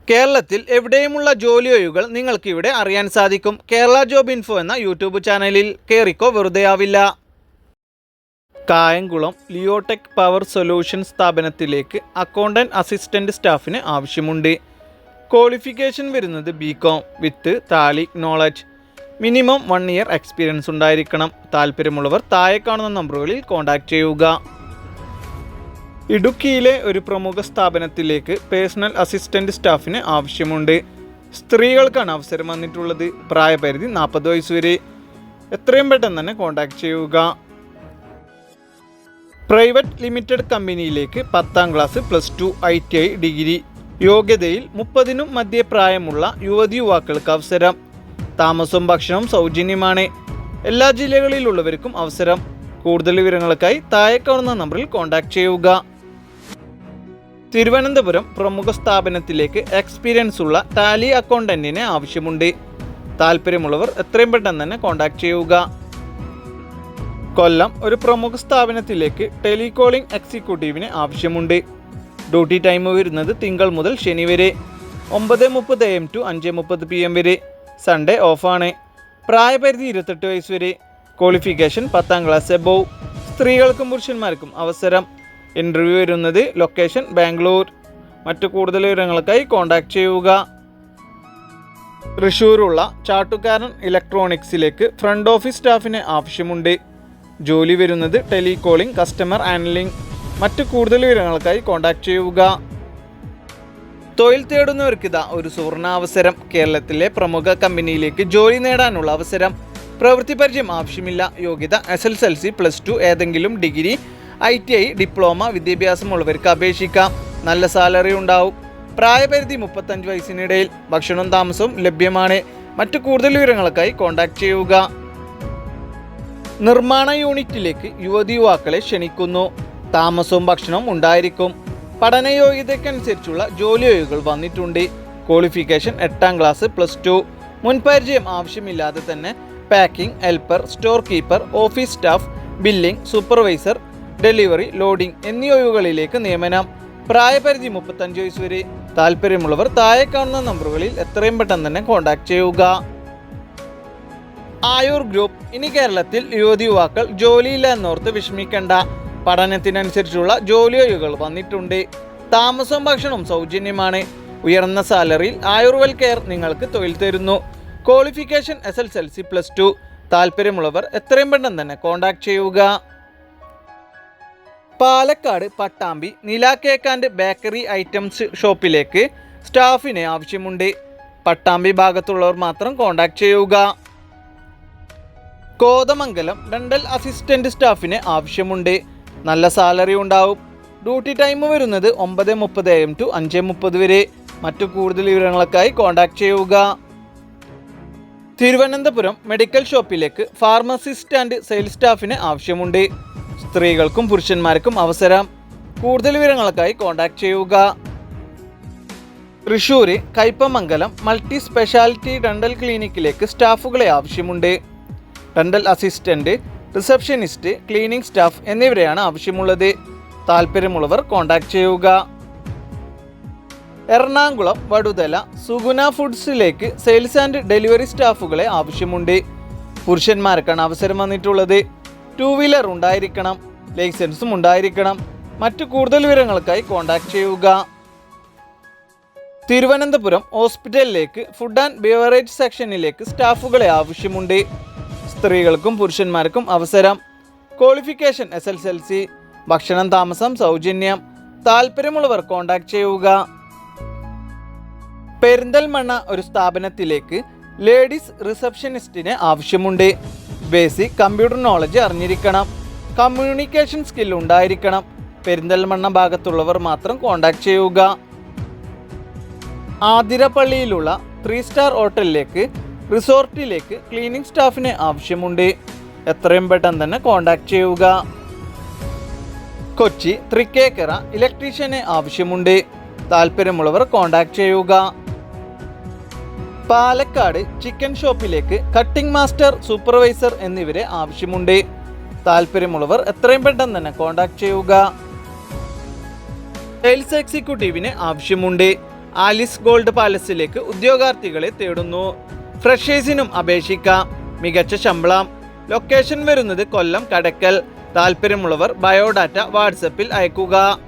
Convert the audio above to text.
കേരളത്തിൽ എവിടെയുമുള്ള ജോലി ഒഴിവുകൾ നിങ്ങൾക്ക് ഇവിടെ അറിയാൻ സാധിക്കും. കേരള ജോബ് ഇൻഫോ എന്ന യൂട്യൂബ് ചാനലിൽ കേറിക്കോ, വെറുതെയാവില്ല. കായംകുളം ലിയോടെക് പവർ സൊല്യൂഷൻ സ്ഥാപനത്തിലേക്ക് അക്കൗണ്ടന്റ് അസിസ്റ്റന്റ് സ്റ്റാഫിന് ആവശ്യമുണ്ട്. ക്വാളിഫിക്കേഷൻ വരുന്നത് BCom with Tally knowledge. Minimum 1 year experience ഉണ്ടായിരിക്കണം. താല്പര്യമുള്ളവർ താഴെ കാണുന്ന നമ്പറുകളിൽ കോൺടാക്റ്റ് ചെയ്യുക. ഇടുക്കിയിലെ ഒരു പ്രമുഖ സ്ഥാപനത്തിലേക്ക് പേഴ്സണൽ അസിസ്റ്റന്റ് സ്റ്റാഫിന് ആവശ്യമുണ്ട്. സ്ത്രീകൾക്കാണ് അവസരം വന്നിട്ടുള്ളത്. പ്രായപരിധി 40 വയസ്സ് വരെ. എത്രയും പെട്ടെന്ന് തന്നെ കോൺടാക്റ്റ് ചെയ്യുക. പ്രൈവറ്റ് ലിമിറ്റഡ് കമ്പനിയിലേക്ക് 10ാം ക്ലാസ് +2 ITI ഡിഗ്രി. യോഗ്യതയിൽ 30നും മധ്യ പ്രായമുള്ള യുവതി യുവാക്കൾക്ക് അവസരം. താമസവും ഭക്ഷണവും സൗജന്യമാണ്. എല്ലാ ജില്ലകളിലുള്ളവർക്കും അവസരം. കൂടുതൽ വിവരങ്ങൾക്കായി താഴെ കാണുന്ന നമ്പറിൽ കോൺടാക്റ്റ് ചെയ്യുക. തിരുവനന്തപുരം പ്രമുഖ സ്ഥാപനത്തിലേക്ക് എക്സ്പീരിയൻസ് ഉള്ള ടാലി അക്കൗണ്ടന്റിനെ ആവശ്യമുണ്ട്. താല്പര്യമുള്ളവർ എത്രയും പെട്ടെന്ന് തന്നെ കോൺടാക്റ്റ് ചെയ്യുക. കൊല്ലം ഒരു പ്രമുഖ സ്ഥാപനത്തിലേക്ക് ടെലികോളിംഗ് എക്സിക്യൂട്ടീവിന് ആവശ്യമുണ്ട്. ഡ്യൂട്ടി ടൈം വരുന്നത് തിങ്കൾ മുതൽ ശനി വരെ 9:30 AM to 5:30 PM വരെ. സൺഡേ ഓഫാണ്. പ്രായപരിധി 28 വയസ്സ് വരെ. Qualification 10ാം class above. സ്ത്രീകൾക്കും പുരുഷന്മാർക്കും അവസരം. ഇൻ്റർവ്യൂ വരുന്നത് ലൊക്കേഷൻ ബാംഗ്ലൂർ. മറ്റു കൂടുതൽ വിവരങ്ങൾക്കായി കോൺടാക്റ്റ് ചെയ്യുക. തൃശ്ശൂരുള്ള ചാട്ടുകാരൻ ഇലക്ട്രോണിക്സിലേക്ക് ഫ്രണ്ട് ഓഫീസ് സ്റ്റാഫിന് ആവശ്യമുണ്ട്. ജോലി വരുന്നത് ടെലികോളിംഗ്, കസ്റ്റമർ ഹാൻഡ്ലിംഗ്. മറ്റു കൂടുതൽ വിവരങ്ങൾക്കായി കോൺടാക്റ്റ് ചെയ്യുക. തൊഴിൽ തേടുന്നവർക്ക് ഇതാ ഒരു സുവർണാവസരം. കേരളത്തിലെ പ്രമുഖ കമ്പനിയിലേക്ക് ജോലി നേടാനുള്ള അവസരം. പ്രവൃത്തി പരിചയം ആവശ്യമില്ല. യോഗ്യത SSLC +2 ഏതെങ്കിലും ഡിഗ്രി, ITI ഡിപ്ലോമ വിദ്യാഭ്യാസമുള്ളവർക്ക് അപേക്ഷിക്കാം. നല്ല സാലറി ഉണ്ടാവും. പ്രായപരിധി 35 വയസ്സിനിടയിൽ. ഭക്ഷണവും താമസവും ലഭ്യമാണ്. മറ്റു കൂടുതൽ വിവരങ്ങൾക്കായി കോൺടാക്റ്റ് ചെയ്യുക. നിർമ്മാണ യൂണിറ്റിലേക്ക് യുവതി യുവാക്കളെ ക്ഷണിക്കുന്നു. താമസവും ഭക്ഷണവും ഉണ്ടായിരിക്കും. പഠനയോഗ്യതയ്ക്കനുസരിച്ചുള്ള ജോലി ഒഴിവുകൾ വന്നിട്ടുണ്ട്. Qualification 8ാം class +2. മുൻപരിചയം ആവശ്യമില്ലാതെ തന്നെ packing, helper, store keeper, office staff, billing, supervisor, delivery, loading എന്നീ ഒഴിവുകളിലേക്ക് നിയമനം. പ്രായപരിധി 35 വയസ്സ് വരെ. താല്പര്യമുള്ളവർ താഴെ കാണുന്ന നമ്പറുകളിൽ എത്രയും പെട്ടെന്ന് തന്നെ കോൺടാക്റ്റ് ചെയ്യുക. ആയൂർ ഗ്രൂപ്പ്. ഇനി കേരളത്തിൽ യുവതി യുവാക്കൾ ജോലിയില്ല എന്നോർത്ത് വിഷമിക്കേണ്ട. പഠനത്തിനനുസരിച്ചുള്ള ജോലി ഒഴിവുകൾ വന്നിട്ടുണ്ട്. താമസവും ഭക്ഷണവും സൗജന്യമാണ്. ഉയർന്ന സാലറിയിൽ ആയുർവെൽ കെയർ നിങ്ങൾക്ക് തൊഴിൽ തരുന്നു. Qualification SSLC +2. താല്പര്യമുള്ളവർ എത്രയും പെട്ടെന്ന് തന്നെ കോൺടാക്റ്റ് ചെയ്യുക. പാലക്കാട് പട്ടാമ്പി നില കേക്ക് ആൻഡ് ബേക്കറി ഐറ്റംസ് ഷോപ്പിലേക്ക് സ്റ്റാഫിനെ ആവശ്യമുണ്ട്. പട്ടാമ്പി ഭാഗത്തുള്ളവർ മാത്രം കോൺടാക്റ്റ് ചെയ്യുക. കോതമംഗലം ഡെന്റൽ അസിസ്റ്റന്റ് സ്റ്റാഫിന് ആവശ്യമുണ്ട്. നല്ല സാലറി ഉണ്ടാവും. ഡ്യൂട്ടി ടൈം വരുന്നത് 9:30 AM to 5:30 വരെ. മറ്റു കൂടുതൽ വിവരങ്ങൾക്കായി കോൺടാക്റ്റ് ചെയ്യുക. തിരുവനന്തപുരം മെഡിക്കൽ ഷോപ്പിലേക്ക് ഫാർമസിസ്റ്റ് ആൻഡ് സെയിൽസ് സ്റ്റാഫിന് ആവശ്യമുണ്ട്. സ്ത്രീകൾക്കും പുരുഷന്മാർക്കും അവസരം. കൂടുതൽ വിവരങ്ങൾക്കായി കോൺടാക്റ്റ് ചെയ്യുക. Thrissur Kaypamangalam multi speciality dental ക്ലിനിക്കിലേക്ക് സ്റ്റാഫുകളെ ആവശ്യമുണ്ട്. Dental assistant, receptionist, cleaning staff എന്നിവരെയാണ് ആവശ്യമുള്ളത്. താല്പര്യമുള്ളവർ കോൺടാക്റ്റ് ചെയ്യുക. എറണാകുളം വടുതല സുഗുണ ഫുഡ്സിലേക്ക് സെയിൽസ് ആൻഡ് ഡെലിവറി സ്റ്റാഫുകളെ ആവശ്യമുണ്ട്. പുരുഷന്മാർക്കാണ് അവസരം വന്നിട്ടുള്ളത്. 2 വീലർ ഉണ്ടായിരിക്കണം. ലൈസൻസും ഉണ്ടായിരിക്കണം. മറ്റു കൂടുതൽ വിവരങ്ങൾക്കായി കോൺടാക്റ്റ് ചെയ്യുക. തിരുവനന്തപുരം ഹോസ്പിറ്റലിലേക്ക് ഫുഡ് ആൻഡ് ബിവറേജ് സെക്ഷനിലേക്ക് സ്റ്റാഫുകളെ ആവശ്യമുണ്ട്. സ്ത്രീകൾക്കും പുരുഷന്മാർക്കും അവസരം. Qualification SSLC. ഭക്ഷണം താമസം സൗജന്യം. താല്പര്യമുള്ളവർ കോൺടാക്റ്റ് ചെയ്യുക. പെരിന്തൽമണ്ണ ഒരു സ്ഥാപനത്തിലേക്ക് ലേഡീസ് റിസപ്ഷനിസ്റ്റിന് ആവശ്യമുണ്ട്. ബേസിക് കമ്പ്യൂട്ടർ നോളജ് അറിഞ്ഞിരിക്കണം. കമ്മ്യൂണിക്കേഷൻ സ്കിൽ ഉണ്ടായിരിക്കണം. പെരിന്തൽമണ്ണ ഭാഗത്തുള്ളവർ മാത്രം കോൺടാക്റ്റ് ചെയ്യുക. ആതിരപ്പള്ളിയിലുള്ള 3 സ്റ്റാർ ഹോട്ടലിലേക്ക് റിസോർട്ടിലേക്ക് ക്ലീനിംഗ് സ്റ്റാഫിന് ആവശ്യമുണ്ട്. എത്രയും പെട്ടെന്ന് തന്നെ കോൺടാക്റ്റ് ചെയ്യുക. കൊച്ചി തൃക്കേക്കര ഇലക്ട്രീഷ്യനെ ആവശ്യമുണ്ട്. താല്പര്യമുള്ളവർ കോൺടാക്റ്റ് ചെയ്യുക. പാലക്കാട് ചിക്കൻ ഷോപ്പിലേക്ക് കട്ടിംഗ് മാസ്റ്റർ, സൂപ്പർവൈസർ എന്നിവരെ ആവശ്യമുണ്ട്. താല്പര്യമുള്ളവർ എത്രയും പെട്ടെന്ന് തന്നെ കോൺടാക്റ്റ് ചെയ്യുക. സെയിൽസ് എക്സിക്യൂട്ടീവിന് ആവശ്യമുണ്ട്. ആലിസ് ഗോൾഡ് പാലസിലേക്ക് ഉദ്യോഗാർത്ഥികളെ തേടുന്നു. ഫ്രഷേഴ്സിനും അപേക്ഷിക്കാം. മികച്ച ശമ്പളം. ലൊക്കേഷൻ വരുന്നത് കൊല്ലം കടക്കൽ. താല്പര്യമുള്ളവർ ബയോഡാറ്റ വാട്സപ്പിൽ അയക്കുക.